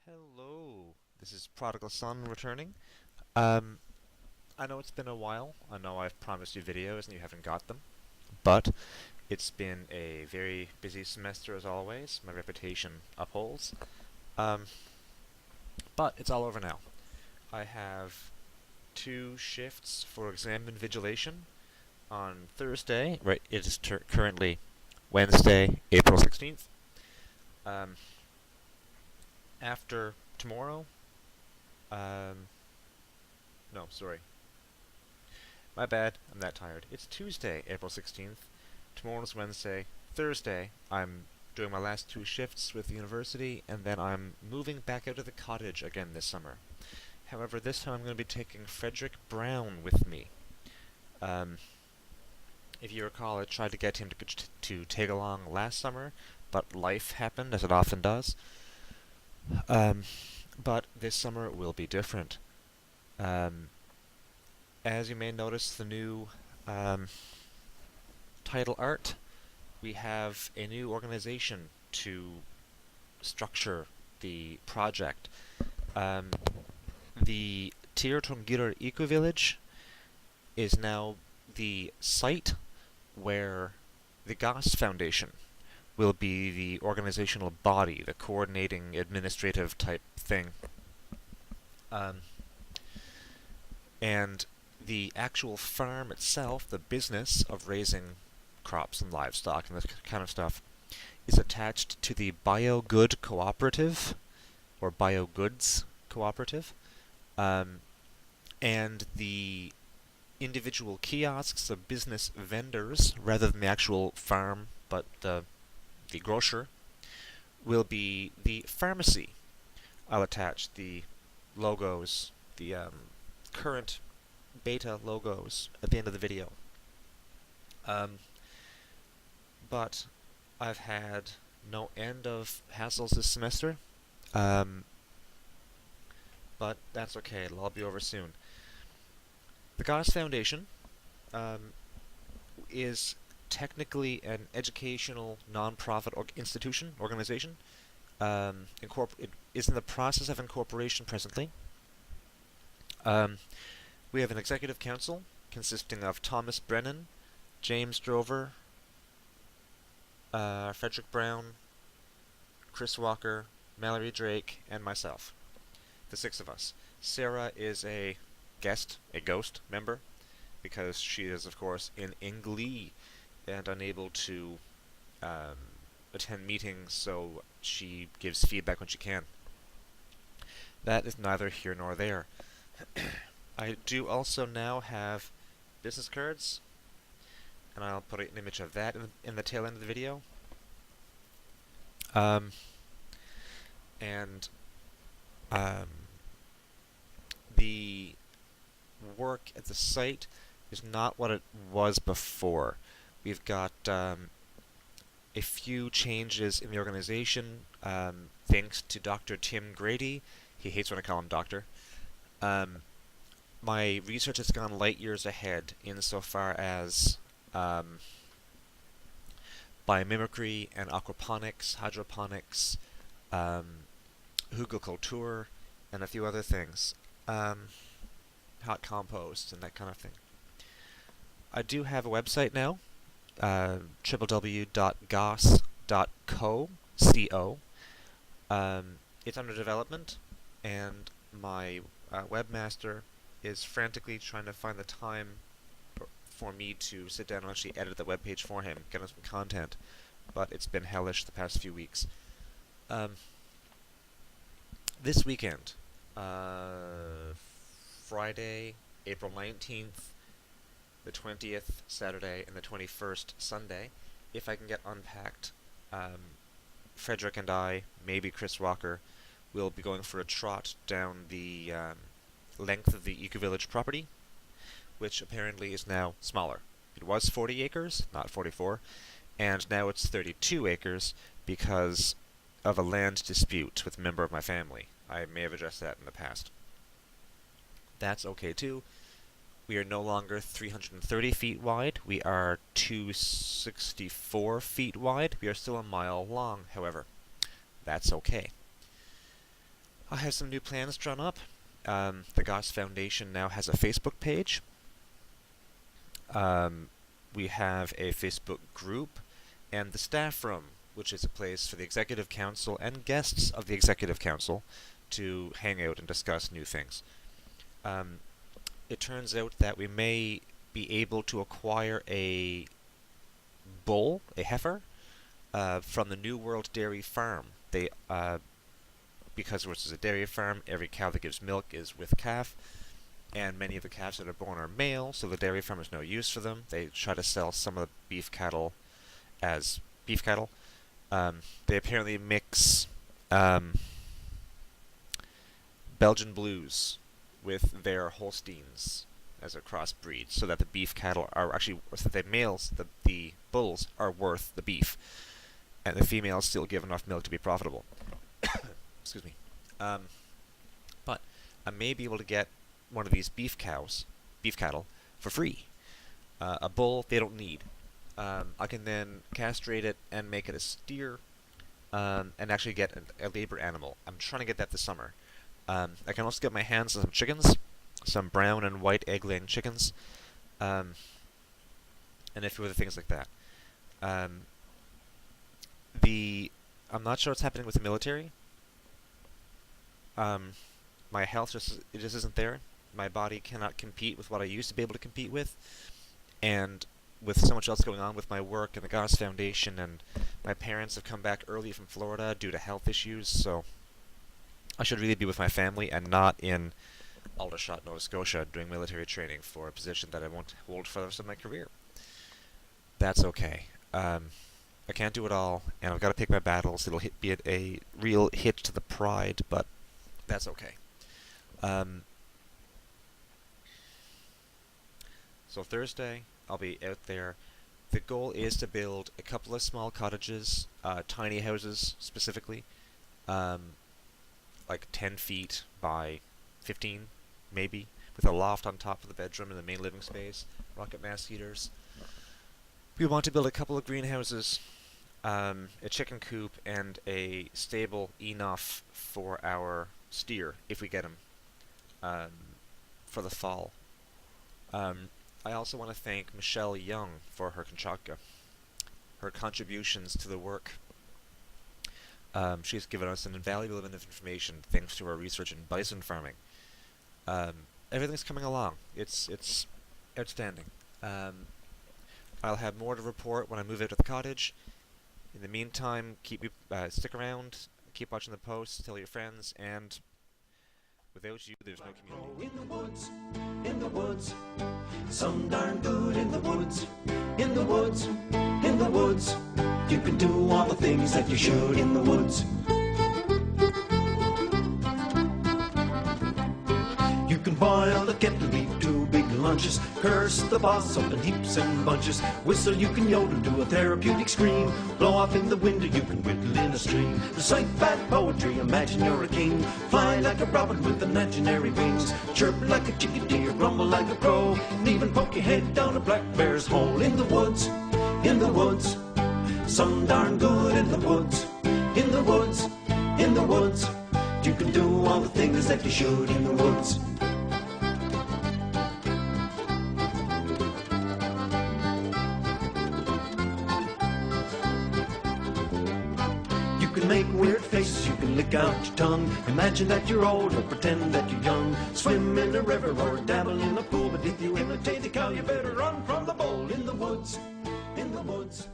Hello, this is Prodigal Son returning. Um, I know it's been a while. I know I've promised you videos and you haven't got them, but it's been a very busy semester as always. My reputation upholds. Um, but it's all over now. I have two shifts for exam invigilation on Thursday. Right, it is currently Wednesday, April 16th. Um, After tomorrow, um, no, sorry, my bad, I'm that tired. It's Tuesday, April 16th. Tomorrow's Wednesday. Thursday, I'm doing my last two shifts with the university, and then I'm moving back out to the cottage again this summer. However, this time I'm going to be taking Frederick Brown with me. Um, if you recall, I tried to get him to tag along last summer, but life happened, as it often does. Um, but this summer will be different. Um, as you may notice, the new title art, we have a new organization to structure the project. Um, the Tir Tairngire Ecovillage is now the site where the Gosse Foundation will be the organizational body, the coordinating administrative type thing. Um, and the actual farm itself, the business of raising crops and livestock and this kind of stuff, is attached to the Biogood Cooperative, or Biogoods Cooperative, um, and the individual kiosks, the business vendors, rather than the actual farm, but the grocer, will be the pharmacy. I'll attach the logos, the current beta logos at the end of the video. But I've had no end of hassles this semester. But that's okay, it'll all be over soon. The Gosse Foundation is technically an educational non-profit organization. It is in the process of incorporation presently. We have an executive council consisting of Thomas Brennan, James Drover, Frederick Brown, Chris Walker, Mallory Drake, and myself. The six of us. Sarah is a ghost member, because she is, of course, in Englee and unable to attend meetings, so she gives feedback when she can. That is neither here nor there. I do also now have business cards, and I'll put an image of that in the tail end of the video. And the work at the site is not what it was before. We've got a few changes in the organization, thanks to Dr. Tim Grady. He hates when I call him doctor. My research has gone light years ahead insofar as biomimicry and aquaponics, hydroponics, hugelkultur, and a few other things. Hot compost and that kind of thing. I do have a website now, www.gosse.co. It's under development, and my webmaster is frantically trying to find the time for me to sit down and actually edit the webpage for him, get him some content, but it's been hellish the past few weeks. This weekend, Friday, April 19th, the 20th, Saturday, and the 21st, Sunday, if I can get unpacked, Frederick and I, maybe Chris Walker, will be going for a trot down the length of the Ecovillage property, which apparently is now smaller. It was 40 acres, not 44, and now it's 32 acres because of a land dispute with a member of my family. I may have addressed that in the past. That's okay too. We are no longer 330 feet wide, we are 264 feet wide. We are still a mile long, however. That's okay. I have some new plans drawn up. The Gosse Foundation now has a Facebook page. We have a Facebook group, and the staff room, which is a place for the Executive Council and guests of the Executive Council to hang out and discuss new things. It turns out that we may be able to acquire a bull, a heifer, from the New World Dairy Farm. They, because this is a dairy farm, every cow that gives milk is with calf, and many of the calves that are born are male, so the dairy farm has no use for them. They try to sell some of the beef cattle as beef cattle. They apparently mix Belgian Blues with their Holsteins as a crossbreed, so that the beef cattle are actually, so that the males, the bulls, are worth the beef, and the females still give enough milk to be profitable. Excuse me. But I may be able to get one of these beef cattle, for free. A bull they don't need. I can then castrate it and make it a steer, and actually get a labor animal. I'm trying to get that this summer. I can also get my hands on some chickens, some brown and white egg-laying chickens, and a few other things like that. I'm not sure what's happening with the military. My health just isn't there. My body cannot compete with what I used to be able to compete with, and with so much else going on with my work and the Gosse Foundation, and my parents have come back early from Florida due to health issues, so I should really be with my family and not in Aldershot, Nova Scotia, doing military training for a position that I won't hold for the rest of my career. That's okay. I can't do it all, and I've got to pick my battles. It'll be a real hit to the pride, but that's okay. So Thursday, I'll be out there. The goal is to build a couple of small cottages, tiny houses specifically, like 10 feet by 15, maybe, with a loft on top of the bedroom and the main living space, rocket mass heaters. We want to build a couple of greenhouses, a chicken coop, and a stable enough for our steer, if we get them, for the fall. I also want to thank Michelle Young for her contributions to the work. She's given us an invaluable amount of information thanks to our research in bison farming. Everything's coming along. It's outstanding. I'll have more to report when I move out of the cottage. In the meantime, stick around, keep watching the posts, tell your friends, and without you, there's no community. In the woods, some darn good in the woods, in the woods, in the woods. You can do all the things that you should in the woods. You can boil the kettle, eat 2 big lunches, curse the boss up in heaps and bunches, whistle, you can yodel, do a therapeutic scream, blow off in the window, you can whittle in a stream, recite bad poetry, imagine you're a king, fly like a robin with imaginary wings, chirp like a chickadee or grumble like a crow, and even poke your head down a black bear's hole. In the woods, in the woods, some darn good in the woods, in the woods, in the woods. You can do all the things that you should in the woods. You can make weird faces, you can lick out your tongue, imagine that you're old or pretend that you're young, swim in a river or dabble in a pool, but if you imitate a cow you better run from the bull. In the woods, in the woods.